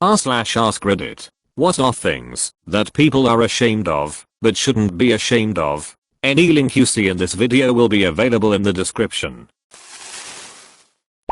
r/AskReddit. What are things that people are ashamed of, but shouldn't be ashamed of? Any link you see in this video will be available in the description.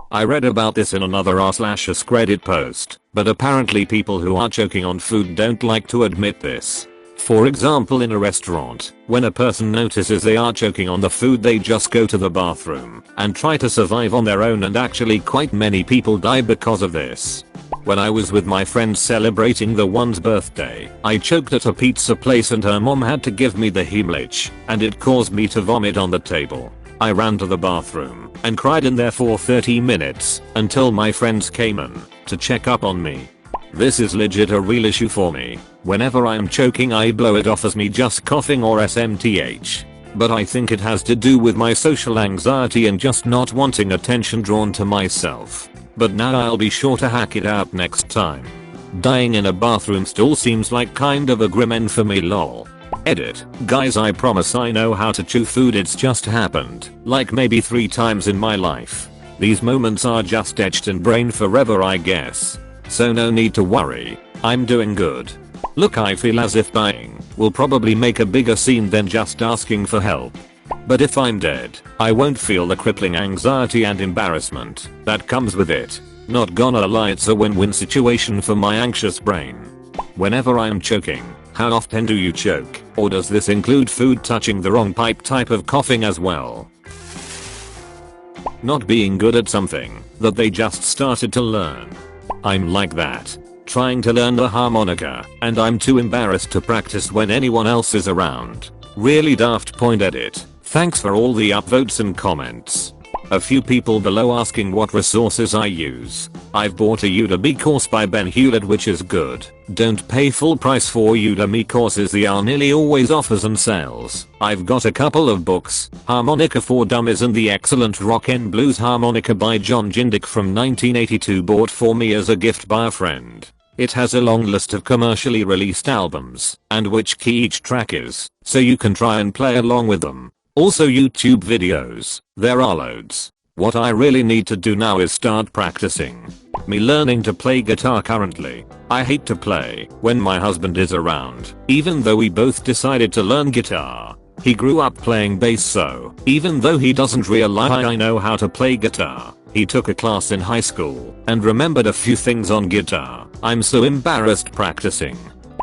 I read about this in another r/AskReddit post, but apparently people who are choking on food don't like to admit this. For example, in a restaurant, when a person notices they are choking on the food, they just go to the bathroom and try to survive on their own, and actually quite many people die because of this. When I was with my friends celebrating the one's birthday, I choked at a pizza place and her mom had to give me the Heimlich, and it caused me to vomit on the table. I ran to the bathroom and cried in there for 30 minutes until my friends came in to check up on me. This is legit a real issue for me. Whenever I'm choking, I blow it off as me just coughing or SMTH. But I think it has to do with my social anxiety and just not wanting attention drawn to myself. But now I'll be sure to hack it out next time. Dying in a bathroom stall seems like kind of a grim end for me, lol. Edit. Guys, I promise I know how to chew food, it's just happened like maybe 3 times in my life. These moments are just etched in brain forever, I guess. So no need to worry, I'm doing good. Look, I feel as if dying will probably make a bigger scene than just asking for help. But if I'm dead, I won't feel the crippling anxiety and embarrassment that comes with it. Not gonna lie, it's a win-win situation for my anxious brain. Whenever I'm choking, how often do you choke? Or does this include food touching the wrong pipe type of coughing as well? Not being good at something that they just started to learn. I'm like that. Trying to learn the harmonica, and I'm too embarrassed to practice when anyone else is around. Really daft point. Edit. Thanks for all the upvotes and comments. A few people below asking what resources I use. I've bought a Udemy course by Ben Hewlett, which is good. Don't pay full price for Udemy courses, they are nearly always offers and sales. I've got a couple of books, Harmonica for Dummies and the excellent Rock and Blues Harmonica by John Jindick from 1982, bought for me as a gift by a friend. It has a long list of commercially released albums and which key each track is, so you can try and play along with them. Also YouTube videos, there are loads. What I really need to do now is start practicing. Me learning to play guitar currently. I hate to play when my husband is around, even though we both decided to learn guitar. He grew up playing bass, so even though he doesn't realize I know how to play guitar, he took a class in high school and remembered a few things on guitar. I'm so embarrassed practicing.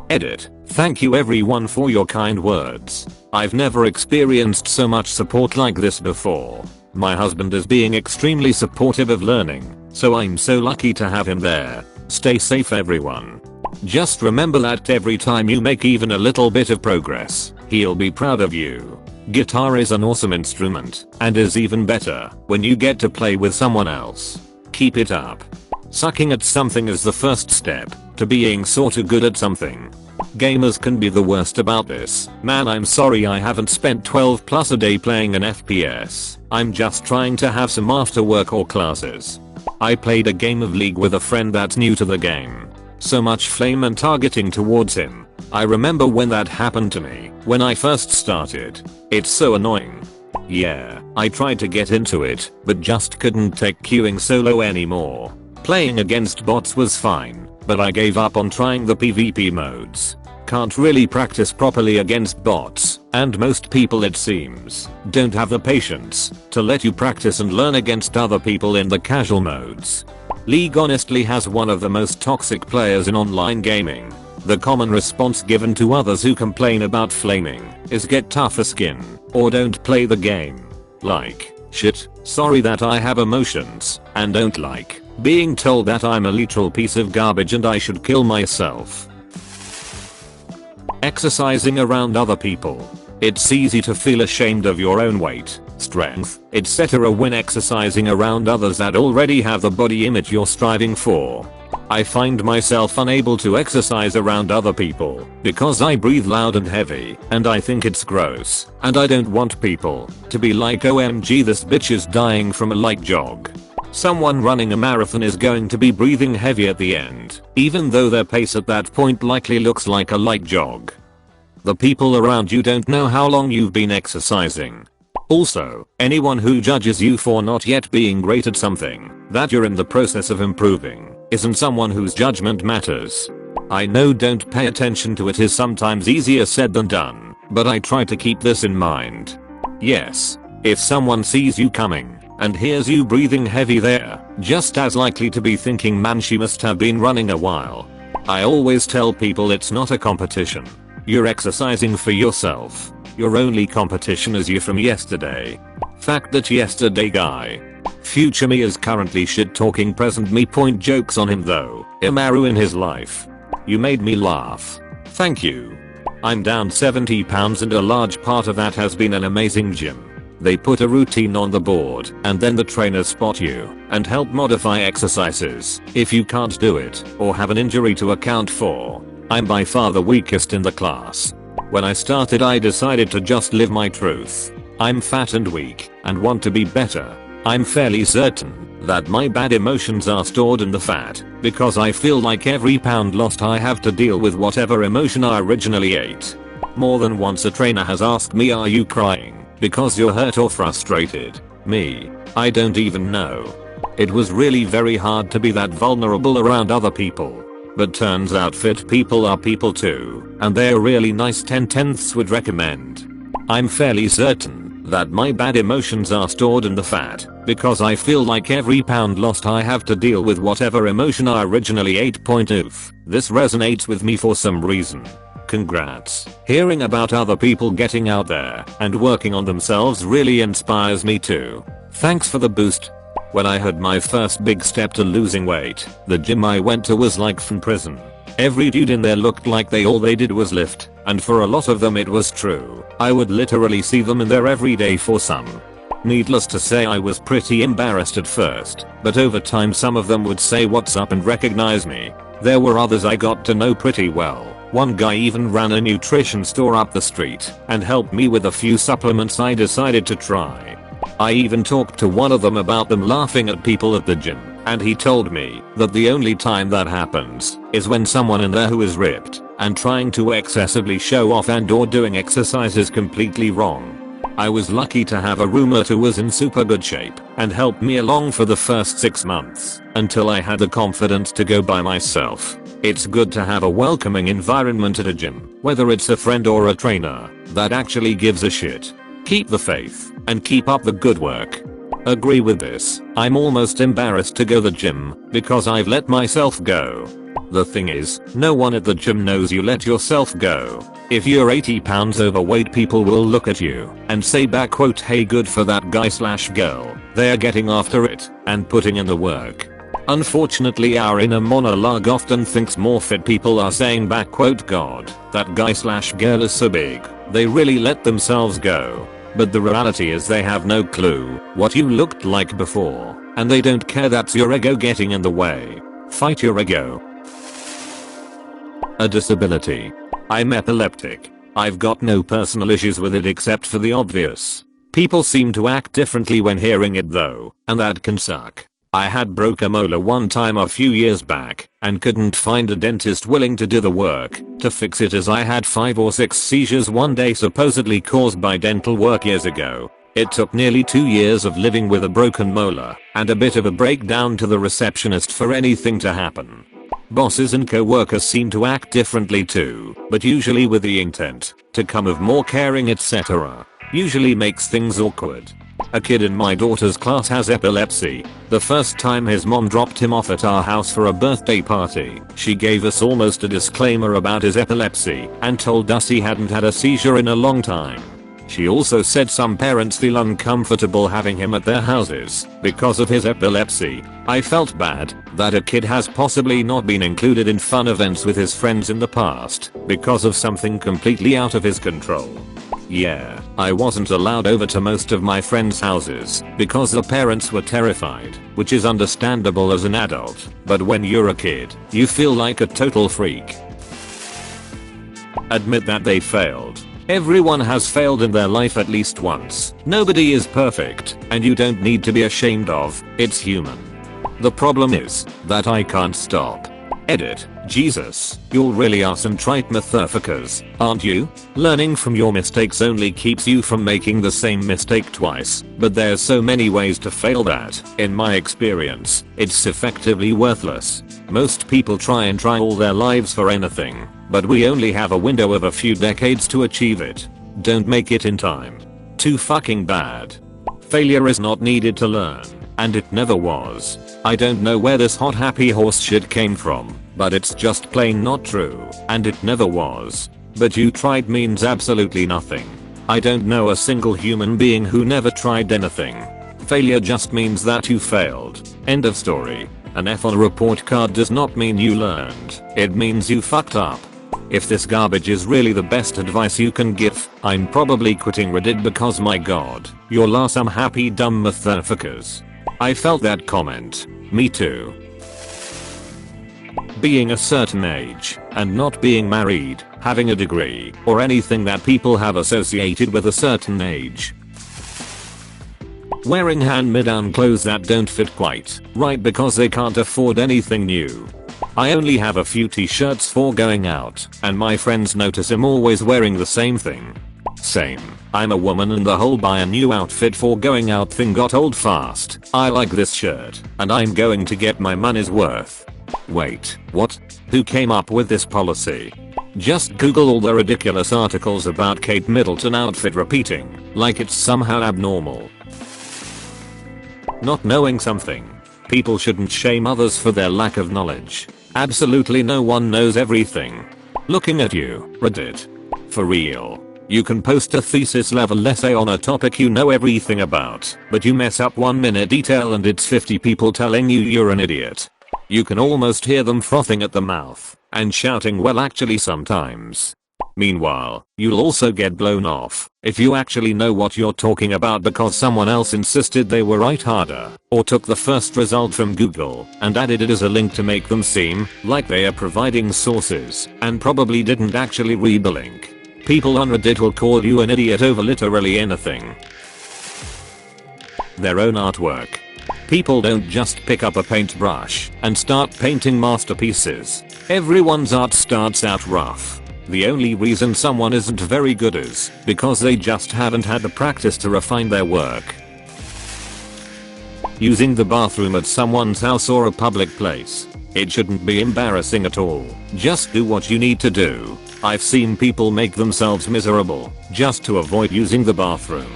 Edit. Thank you everyone for your kind words. I've never experienced so much support like this before. My husband is being extremely supportive of learning, so I'm so lucky to have him there. Stay safe everyone. Just remember that every time you make even a little bit of progress, he'll be proud of you. Guitar is an awesome instrument, and is even better when you get to play with someone else. Keep it up. Sucking at something is the first step to being sorta good at something. Gamers can be the worst about this. Man, I'm sorry I haven't spent 12 plus a day playing an FPS. I'm just trying to have some after work or classes. I played a game of League with a friend that's new to the game. So much flame and targeting towards him. I remember when that happened to me when I first started. It's so annoying. Yeah, I tried to get into it, but just couldn't take queuing solo anymore. Playing against bots was fine, but I gave up on trying the PvP modes. Can't really practice properly against bots, and most people, it seems, don't have the patience to let you practice and learn against other people in the casual modes. League honestly has one of the most toxic players in online gaming. The common response given to others who complain about flaming is get tougher skin, or don't play the game. Like, shit, sorry that I have emotions, and don't like being told that I'm a literal piece of garbage and I should kill myself. Exercising around other people. It's easy to feel ashamed of your own weight, strength, etc. when exercising around others that already have the body image you're striving for. I find myself unable to exercise around other people because I breathe loud and heavy, and I think it's gross, and I don't want people to be like, OMG, this bitch is dying from a light jog. Someone running a marathon is going to be breathing heavy at the end, even though their pace at that point likely looks like a light jog. The people around you don't know how long you've been exercising. Also, anyone who judges you for not yet being great at something that you're in the process of improving isn't someone whose judgment matters. I know don't pay attention to it is sometimes easier said than done, but I try to keep this in mind. Yes, if someone sees you coming and hears you breathing heavy, they're just as likely to be thinking, man, she must have been running a while. I always tell people it's not a competition. You're exercising for yourself. Your only competition is you from yesterday. Fact that yesterday guy. Future me is currently shit talking present me. Point jokes on him though. Imaru in his life. You made me laugh. Thank you. I'm down 70 pounds and a large part of that has been an amazing gym. They put a routine on the board and then the trainers spot you and help modify exercises if you can't do it or have an injury to account for. I'm by far the weakest in the class. When I started I decided to just live my truth. I'm fat and weak and want to be better. I'm fairly certain that my bad emotions are stored in the fat because I feel like every pound lost I have to deal with whatever emotion I originally ate. More than once a trainer has asked me, are you crying because you're hurt or frustrated? Me, I don't even know. It was really very hard to be that vulnerable around other people. But turns out fit people are people too, and they're really nice. 10/10ths would recommend. I'm fairly certain that my bad emotions are stored in the fat because I feel like every pound lost I have to deal with whatever emotion I originally ate. Oof, this resonates with me for some reason. Congrats. Hearing about other people getting out there and working on themselves really inspires me too. Thanks for the boost. When I had my first big step to losing weight, the gym I went to was like from prison. Every dude in there looked like all they did was lift, and for a lot of them it was true. I would literally see them in there every day for some. Needless to say I was pretty embarrassed at first, but over time some of them would say what's up and recognize me. There were others I got to know pretty well. One guy even ran a nutrition store up the street and helped me with a few supplements I decided to try. I even talked to one of them about them laughing at people at the gym, and he told me that the only time that happens is when someone in there who is ripped and trying to excessively show off and or doing exercises completely wrong. I was lucky to have a roommate who was in super good shape and helped me along for the first 6 months until I had the confidence to go by myself. It's good to have a welcoming environment at a gym, whether it's a friend or a trainer that actually gives a shit. Keep the faith and keep up the good work. Agree with this. I'm almost embarrassed to go to the gym because I've let myself go. The thing is, no one at the gym knows you let yourself go. If you're 80 pounds overweight, people will look at you and say back quote, hey, good for that guy/girl. They're getting after it and putting in the work. Unfortunately, our inner monologue often thinks more fit people are saying back quote, God, that guy/girl is so big, they really let themselves go. But the reality is they have no clue what you looked like before, and they don't care. That's your ego getting in the way. Fight your ego. A disability. I'm epileptic. I've got no personal issues with it except for the obvious. People seem to act differently when hearing it though, and that can suck. I had broke a molar one time a few years back and couldn't find a dentist willing to do the work to fix it, as I had 5 or 6 seizures one day supposedly caused by dental work years ago. It took nearly 2 years of living with a broken molar and a bit of a breakdown to the receptionist for anything to happen. Bosses and co-workers seem to act differently too, but usually with the intent to come of more caring, etc. Usually makes things awkward. A kid in my daughter's class has epilepsy. The first time his mom dropped him off at our house for a birthday party, she gave us almost a disclaimer about his epilepsy and told us he hadn't had a seizure in a long time. She also said some parents feel uncomfortable having him at their houses because of his epilepsy. I felt bad that a kid has possibly not been included in fun events with his friends in the past because of something completely out of his control. Yeah, I wasn't allowed over to most of my friends' houses because the parents were terrified, which is understandable as an adult, but when you're a kid, you feel like a total freak. Admit that they failed. Everyone has failed in their life at least once. Nobody is perfect, and you don't need to be ashamed of, it's human. The problem is that I can't stop. Edit. Jesus, you're really us and trite motherfuckers, aren't you? Learning from your mistakes only keeps you from making the same mistake twice, but there's so many ways to fail that, in my experience, it's effectively worthless. Most people try all their lives for anything, but we only have a window of a few decades to achieve it. Don't make it in time. Too fucking bad. Failure is not needed to learn, and it never was. I don't know where this hot happy horse shit came from, but it's just plain not true, and it never was. But you tried means absolutely nothing. I don't know a single human being who never tried anything. Failure just means that you failed. End of story. An F on a report card does not mean you learned, it means you fucked up. If this garbage is really the best advice you can give, I'm probably quitting Reddit because my god, you're some happy dumb motherfuckers. I felt that comment. Me too. Being a certain age, and not being married, having a degree, or anything that people have associated with a certain age. Wearing hand-me-down clothes that don't fit quite right because they can't afford anything new. I only have a few t-shirts for going out, and my friends notice I'm always wearing the same thing. Same. I'm a woman and the whole buy a new outfit for going out thing got old fast. I like this shirt, and I'm going to get my money's worth. Wait, what? Who came up with this policy? Just Google all the ridiculous articles about Kate Middleton outfit repeating, like it's somehow abnormal. Not knowing something. People shouldn't shame others for their lack of knowledge. Absolutely no one knows everything. Looking at you, Reddit. For real. You can post a thesis level essay on a topic you know everything about, but you mess up 1 minute detail and it's 50 people telling you you're an idiot. You can almost hear them frothing at the mouth and shouting well actually sometimes. Meanwhile, you'll also get blown off if you actually know what you're talking about because someone else insisted they were right harder, or took the first result from Google and added it as a link to make them seem like they are providing sources and probably didn't actually read the link. People on Reddit will call you an idiot over literally anything. Their own artwork. People don't just pick up a paintbrush and start painting masterpieces. Everyone's art starts out rough. The only reason someone isn't very good is because they just haven't had the practice to refine their work. Using the bathroom at someone's house or a public place. It shouldn't be embarrassing at all. Just do what you need to do. I've seen people make themselves miserable just to avoid using the bathroom.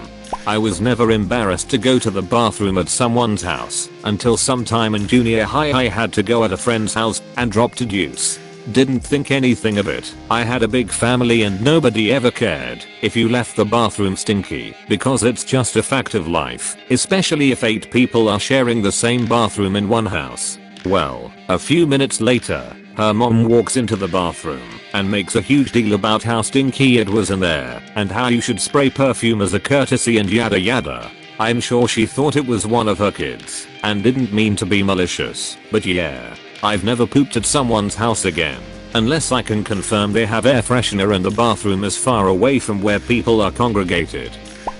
I was never embarrassed to go to the bathroom at someone's house until sometime in junior high I had to go at a friend's house and dropped a deuce. Didn't think anything of it. I had a big family and nobody ever cared if you left the bathroom stinky because it's just a fact of life, especially if 8 people are sharing the same bathroom in one house. Well, a few minutes later, her mom walks into the bathroom and makes a huge deal about how stinky it was in there and how you should spray perfume as a courtesy and yada yada. I'm sure she thought it was one of her kids and didn't mean to be malicious, but yeah. I've never pooped at someone's house again, unless I can confirm they have air freshener and the bathroom is far away from where people are congregated.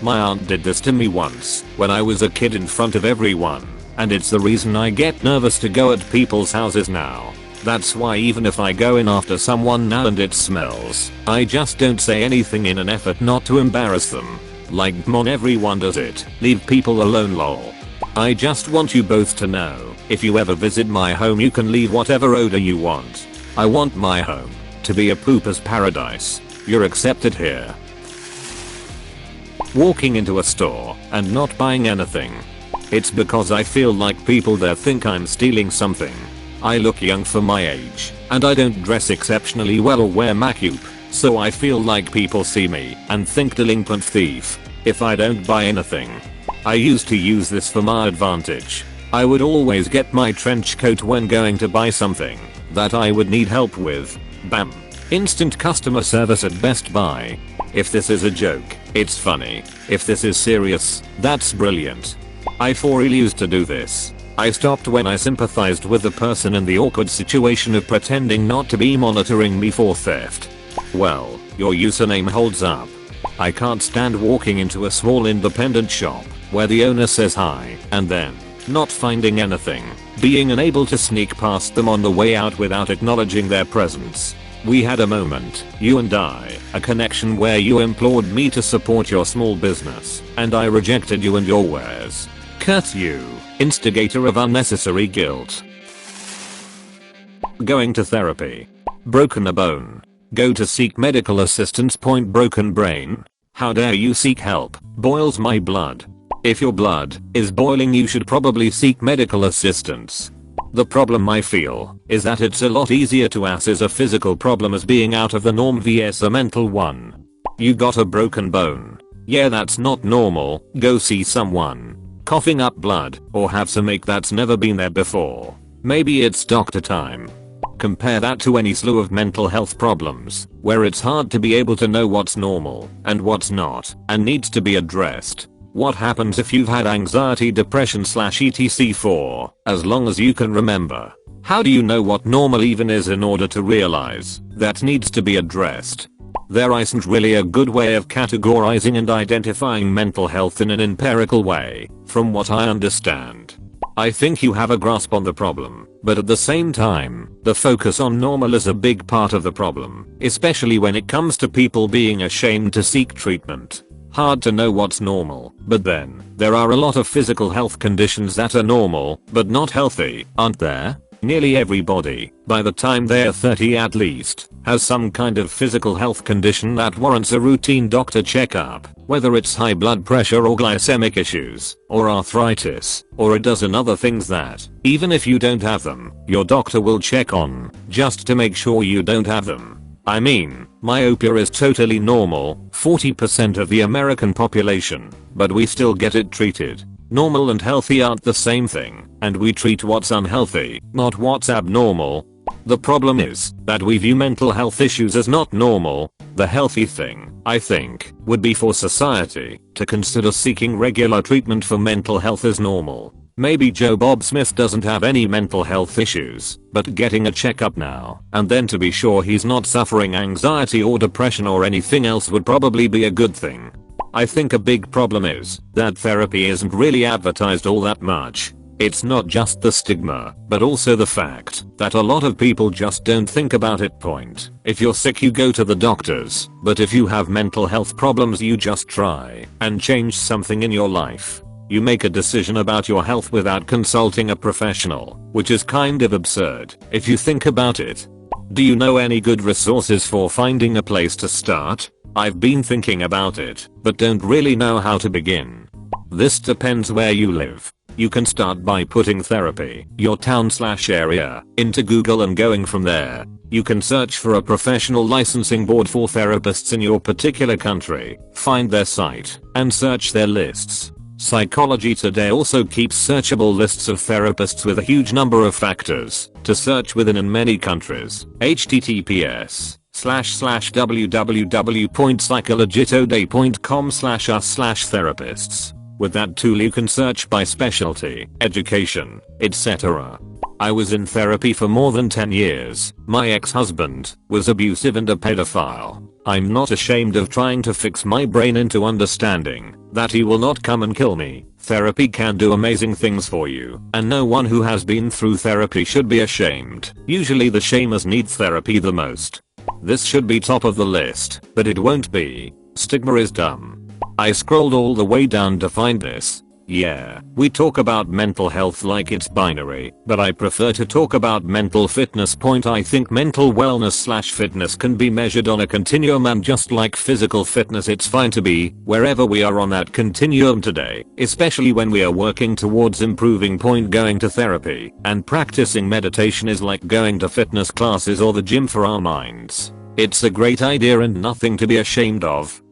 My aunt did this to me once, when I was a kid in front of everyone, and it's the reason I get nervous to go at people's houses now. That's why even if I go in after someone now and it smells, I just don't say anything in an effort not to embarrass them. Like mon everyone does it, leave people alone lol. I just want you both to know, if you ever visit my home you can leave whatever odor you want. I want my home to be a pooper's paradise. You're accepted here. Walking into a store and not buying anything. It's because I feel like people there think I'm stealing something. I look young for my age, and I don't dress exceptionally well or wear makeup, so I feel like people see me and think delinquent thief if I don't buy anything. I used to use this for my advantage. I would always get my trench coat when going to buy something that I would need help with. Bam. Instant customer service at Best Buy. If this is a joke, it's funny. If this is serious, that's brilliant. I for real used to do this. I stopped when I sympathized with the person in the awkward situation of pretending not to be monitoring me for theft. Well, your username holds up. I can't stand walking into a small independent shop where the owner says hi and then not finding anything. being unable to sneak past them on the way out without acknowledging their presence. We had a moment, you and I, a connection where you implored me to support your small business, and I rejected you and your wares. Curse you, instigator of unnecessary guilt. Going to therapy. Broken a bone. Go to seek medical assistance. Broken brain. How dare you seek help? Boils my blood. If your blood is boiling, you should probably seek medical assistance. The problem I feel is that it's a lot easier to assess a physical problem as being out of the norm vs a mental one. You got a broken bone. Yeah, that's not normal. Go see someone. Coughing up blood or have some ache that's never been there before. Maybe it's doctor time. Compare that to any slew of mental health problems where it's hard to be able to know what's normal and what's not and needs to be addressed. What happens if you've had anxiety, depression /etc for as long as you can remember? How do you know what normal even is in order to realize that needs to be addressed? There isn't really a good way of categorizing and identifying mental health in an empirical way, from what I understand. I think you have a grasp on the problem, but at the same time, the focus on normal is a big part of the problem, especially when it comes to people being ashamed to seek treatment. Hard to know what's normal, but then, there are a lot of physical health conditions that are normal, but not healthy, aren't there? Nearly everybody, by the time they're 30 at least, has some kind of physical health condition that warrants a routine doctor checkup, whether it's high blood pressure or glycemic issues, or arthritis, or a dozen other things that, even if you don't have them, your doctor will check on, just to make sure you don't have them. I mean, myopia is totally normal, 40% of the American population, but we still get it treated. Normal and healthy aren't the same thing, and we treat what's unhealthy, not what's abnormal. The problem is that we view mental health issues as not normal. The healthy thing, I think, would be for society to consider seeking regular treatment for mental health as normal. Maybe Joe Bob Smith doesn't have any mental health issues, but getting a checkup now and then to be sure he's not suffering anxiety or depression or anything else would probably be a good thing. I think a big problem is that therapy isn't really advertised all that much. It's not just the stigma, but also the fact that a lot of people just don't think about it. If you're sick, you go to the doctors, but if you have mental health problems, you just try and change something in your life. You make a decision about your health without consulting a professional, which is kind of absurd if you think about it. Do you know any good resources for finding a place to start? I've been thinking about it, but don't really know how to begin. This depends where you live. You can start by putting therapy, your town/area, into Google and going from there. You can search for a professional licensing board for therapists in your particular country, find their site, and search their lists. Psychology Today also keeps searchable lists of therapists with a huge number of factors to search within in many countries. https://www.psychologitoday.com/us/therapists. With that tool you can search by specialty, education, etc. I was in therapy for more than 10 years. My ex-husband was abusive and a pedophile. I'm not ashamed of trying to fix my brain into understanding that he will not come and kill me. Therapy can do amazing things for you, and no one who has been through therapy should be ashamed. Usually the shamers need therapy the most. This should be top of the list, but it won't be. Stigma is dumb. I scrolled all the way down to find this. Yeah, we talk about mental health like it's binary, but I prefer to talk about mental fitness. I think mental wellness/fitness can be measured on a continuum, and just like physical fitness, it's fine to be wherever we are on that continuum today, especially when we are working towards improving. Going to therapy and practicing meditation is like going to fitness classes or the gym for our minds. It's a great idea and nothing to be ashamed of.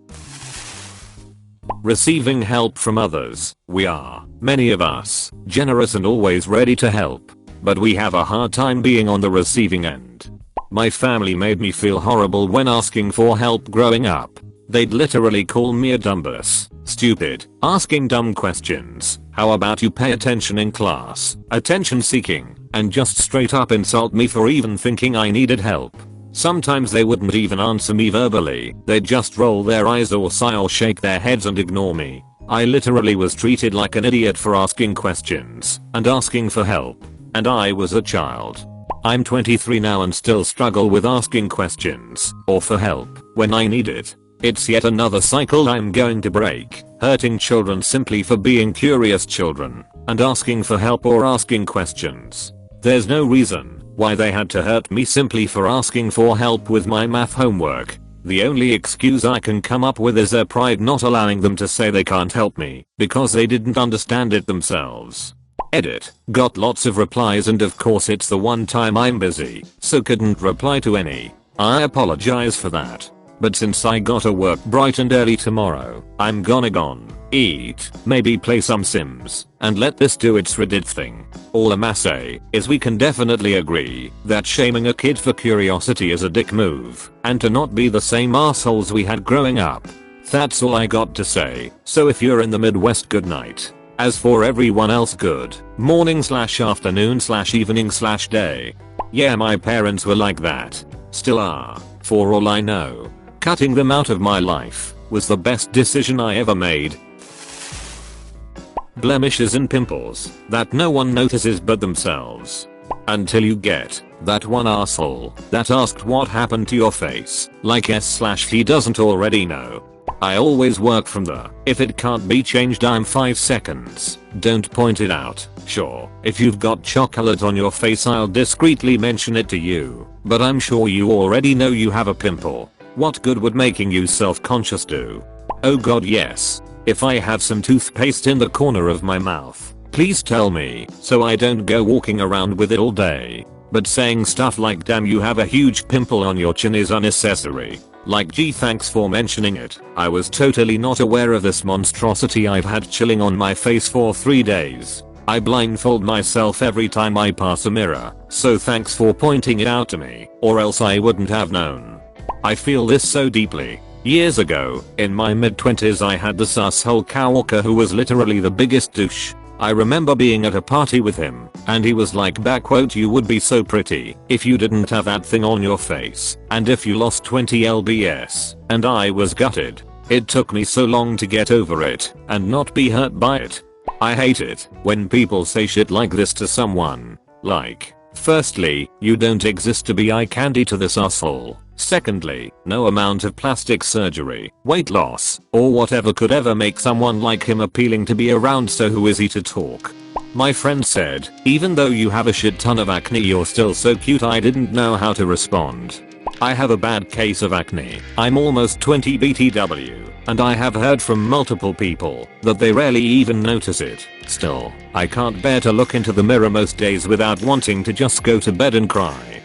Receiving help from others. We are, many of us, generous and always ready to help. But we have a hard time being on the receiving end. My family made me feel horrible when asking for help growing up. They'd literally call me a dumbass, stupid, asking dumb questions, how about you pay attention in class, attention seeking, and just straight up insult me for even thinking I needed help. Sometimes they wouldn't even answer me verbally, they'd just roll their eyes or sigh or shake their heads and ignore me. I literally was treated like an idiot for asking questions and asking for help. and I was a child. I'm 23 now and still struggle with asking questions or for help when I need it. It's yet another cycle I'm going to break, hurting children simply for being curious children and asking for help or asking questions. There's no reason why they had to hurt me simply for asking for help with my math homework. The only excuse I can come up with is their pride not allowing them to say they can't help me because they didn't understand it themselves. Edit. Got lots of replies and of course it's the one time I'm busy, so couldn't reply to any. I apologize for that. But since I gotta work bright and early tomorrow, I'm gonna eat, maybe play some Sims, and let this do its Reddit thing. All I'ma say is we can definitely agree that shaming a kid for curiosity is a dick move, and to not be the same assholes we had growing up. That's all I got to say, so if you're in the Midwest, good night. As for everyone else, good morning/afternoon/evening/day. Yeah, my parents were like that. Still are, for all I know. Cutting them out of my life was the best decision I ever made. Blemishes and pimples that no one notices but themselves. Until you get that one asshole that asked what happened to your face, like he doesn't already know. I always work from the if it can't be changed I'm 5 seconds, don't point it out. Sure, if you've got chocolate on your face I'll discreetly mention it to you, but I'm sure you already know you have a pimple. What good would making you self-conscious do? Oh god, yes. If I have some toothpaste in the corner of my mouth, please tell me so I don't go walking around with it all day. But saying stuff like damn you have a huge pimple on your chin is unnecessary. Like gee thanks for mentioning it. I was totally not aware of this monstrosity I've had chilling on my face for 3 days. I blindfold myself every time I pass a mirror, so thanks for pointing it out to me, or else I wouldn't have known. I feel this so deeply. Years ago, in my mid-20s I had this asshole coworker who was literally the biggest douche. I remember being at a party with him, and he was like you would be so pretty if you didn't have that thing on your face, and if you lost 20 lbs, and I was gutted. It took me so long to get over it, and not be hurt by it. I hate it when people say shit like this to someone. Like, firstly, you don't exist to be eye candy to this asshole. Secondly, no amount of plastic surgery, weight loss, or whatever could ever make someone like him appealing to be around, so who is he to talk? My friend said, even though you have a shit ton of acne you're still so cute. I didn't know how to respond. I have a bad case of acne. I'm almost 20 BTW, and I have heard from multiple people that they rarely even notice it. Still, I can't bear to look into the mirror most days without wanting to just go to bed and cry.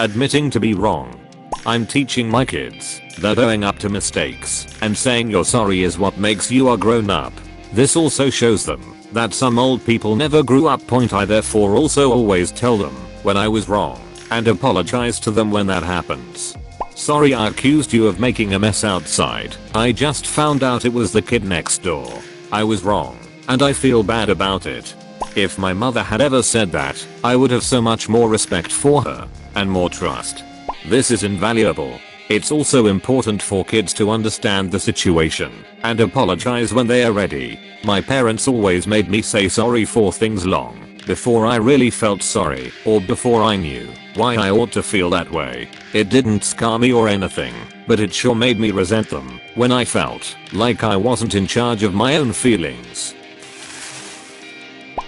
Admitting to be wrong. I'm teaching my kids that owning up to mistakes and saying you're sorry is what makes you a grown up. This also shows them that some old people never grew up. I therefore also always tell them when I was wrong and apologize to them when that happens. Sorry I accused you of making a mess outside. I just found out it was the kid next door. I was wrong, and I feel bad about it. If my mother had ever said that, I would have so much more respect for her and more trust. This is invaluable. It's also important for kids to understand the situation and apologize when they are ready. My parents always made me say sorry for things long before I really felt sorry or before I knew why I ought to feel that way. It didn't scar me or anything, but it sure made me resent them when I felt like I wasn't in charge of my own feelings.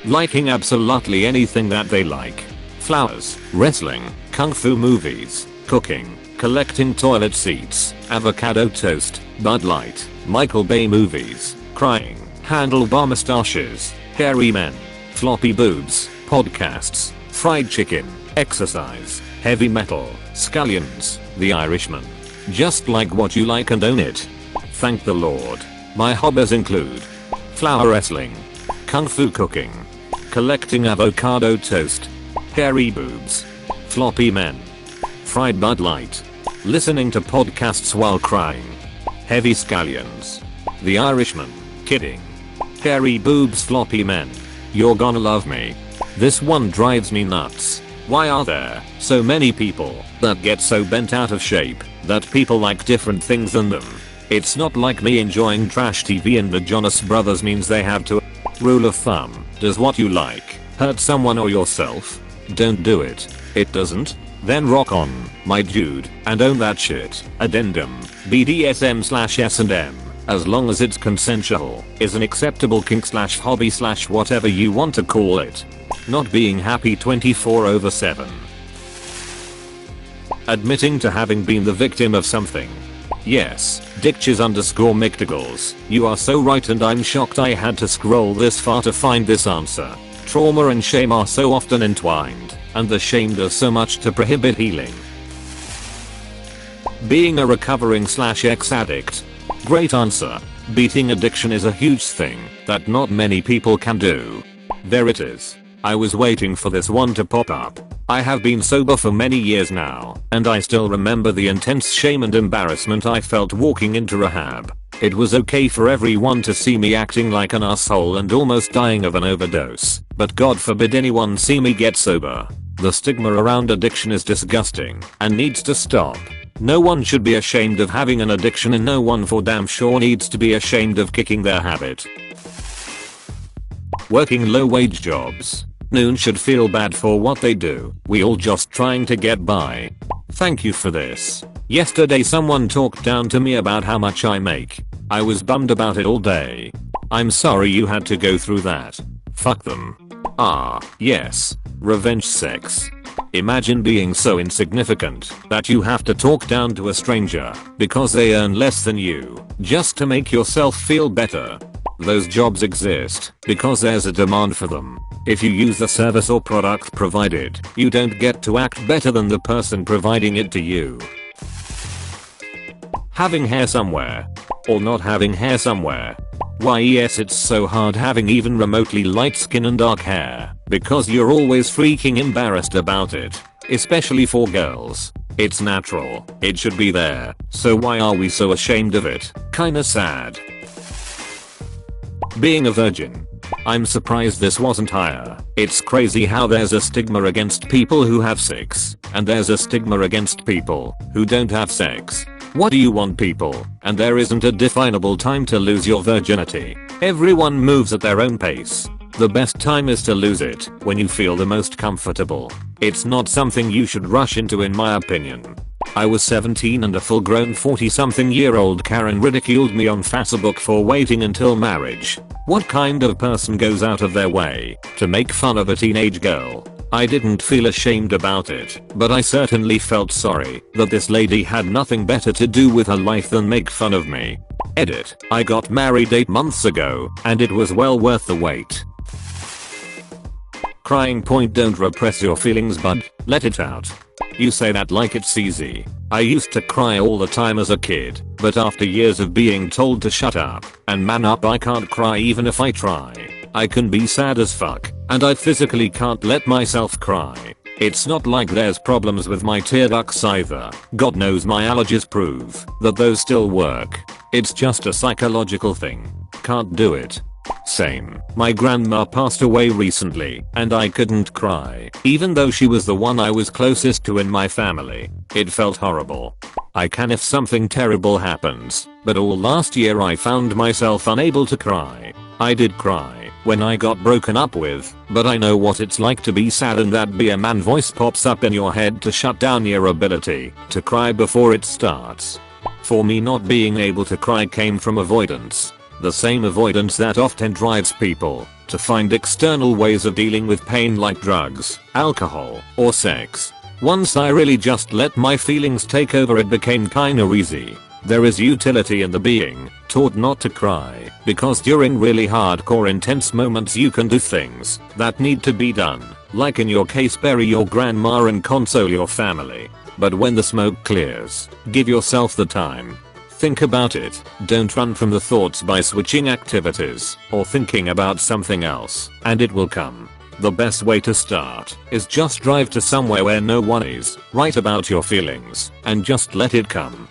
Liking absolutely anything that they like. Flowers, wrestling, kung fu movies, cooking, collecting toilet seats, avocado toast, Bud Light, Michael Bay movies, crying, handlebar mustaches, hairy men, floppy boobs, podcasts, fried chicken, exercise, heavy metal, scallions, The Irishman. Just like what you like and own it. Thank the Lord. My hobbies include flower wrestling, kung fu cooking, collecting avocado toast, hairy boobs, floppy men, fried Bud Light, listening to podcasts while crying, heavy scallions, The Irishman, kidding, hairy boobs, floppy men. You're gonna love me. This one drives me nuts. Why are there so many people that get so bent out of shape that people like different things than them? It's not like me enjoying trash TV and the Jonas Brothers means they have to. Rule of thumb, Does what you like hurt someone or yourself? Don't do it. It doesn't? Then rock on, my dude, and own that shit. Addendum, BDSM/S&M, as long as it's consensual, is an acceptable kink/hobby/whatever you want to call it. Not being happy 24/7. Admitting to having been the victim of something. Yes, Ditches_Mictigals, you are so right, and I'm shocked I had to scroll this far to find this answer. Trauma and shame are so often entwined, and the shame does so much to prohibit healing. Being a recovering/ex-addict. Great answer. Beating addiction is a huge thing that not many people can do. There it is. I was waiting for this one to pop up. I have been sober for many years now, and I still remember the intense shame and embarrassment I felt walking into rehab. It was okay for everyone to see me acting like an asshole and almost dying of an overdose, but God forbid anyone see me get sober. The stigma around addiction is disgusting and needs to stop. No one should be ashamed of having an addiction, and no one for damn sure needs to be ashamed of kicking their habit. Working low-wage jobs. Noon should feel bad for what they do. We all just trying to get by. Thank you for this. Yesterday someone talked down to me about how much I make. I was bummed about it all day. I'm sorry you had to go through that. Fuck them. Ah, yes. Revenge sex. Imagine being so insignificant that you have to talk down to a stranger because they earn less than you just to make yourself feel better. Those jobs exist because there's a demand for them. If you use the service or product provided, you don't get to act better than the person providing it to you. Having hair somewhere. Or not having hair somewhere. Why yes, it's so hard having even remotely light skin and dark hair, because you're always freaking embarrassed about it. Especially for girls. It's natural. It should be there. So why are we so ashamed of it? Kinda sad. Being a virgin. I'm surprised this wasn't higher. It's crazy how there's a stigma against people who have sex, and there's a stigma against people who don't have sex. What do you want, people? And there isn't a definable time to lose your virginity. Everyone moves at their own pace. The best time is to lose it when you feel the most comfortable. It's not something you should rush into, in my opinion. I was 17 and a full-grown 40-something-year-old Karen ridiculed me on Facebook for waiting until marriage. What kind of person goes out of their way to make fun of a teenage girl? I didn't feel ashamed about it, but I certainly felt sorry that this lady had nothing better to do with her life than make fun of me. Edit. I got married 8 months ago, and it was well worth the wait. Crying point. Don't repress your feelings, bud. Let it out. You say that like it's easy. I used to cry all the time as a kid, but after years of being told to shut up and man up, I can't cry even if I try. I can be sad as fuck, and I physically can't let myself cry. It's not like there's problems with my tear ducts either. God knows my allergies prove that those still work. It's just a psychological thing. Can't do it. Same. My grandma passed away recently, and I couldn't cry, even though she was the one I was closest to in my family. It felt horrible. I can if something terrible happens, but all last year I found myself unable to cry. I did cry when I got broken up with, but I know what it's like to be sad, and that be a man voice pops up in your head to shut down your ability to cry before it starts. For me, not being able to cry came from avoidance. The same avoidance that often drives people to find external ways of dealing with pain like drugs, alcohol, or sex. Once I really just let my feelings take over, it became kinda easy. There is utility in the being taught not to cry, because during really hardcore intense moments you can do things that need to be done, like in your case bury your grandma and console your family. But when the smoke clears, give yourself the time. Think about it. Don't run from the thoughts by switching activities or thinking about something else, and it will come. The best way to start is just drive to somewhere where no one is. Write about your feelings and just let it come.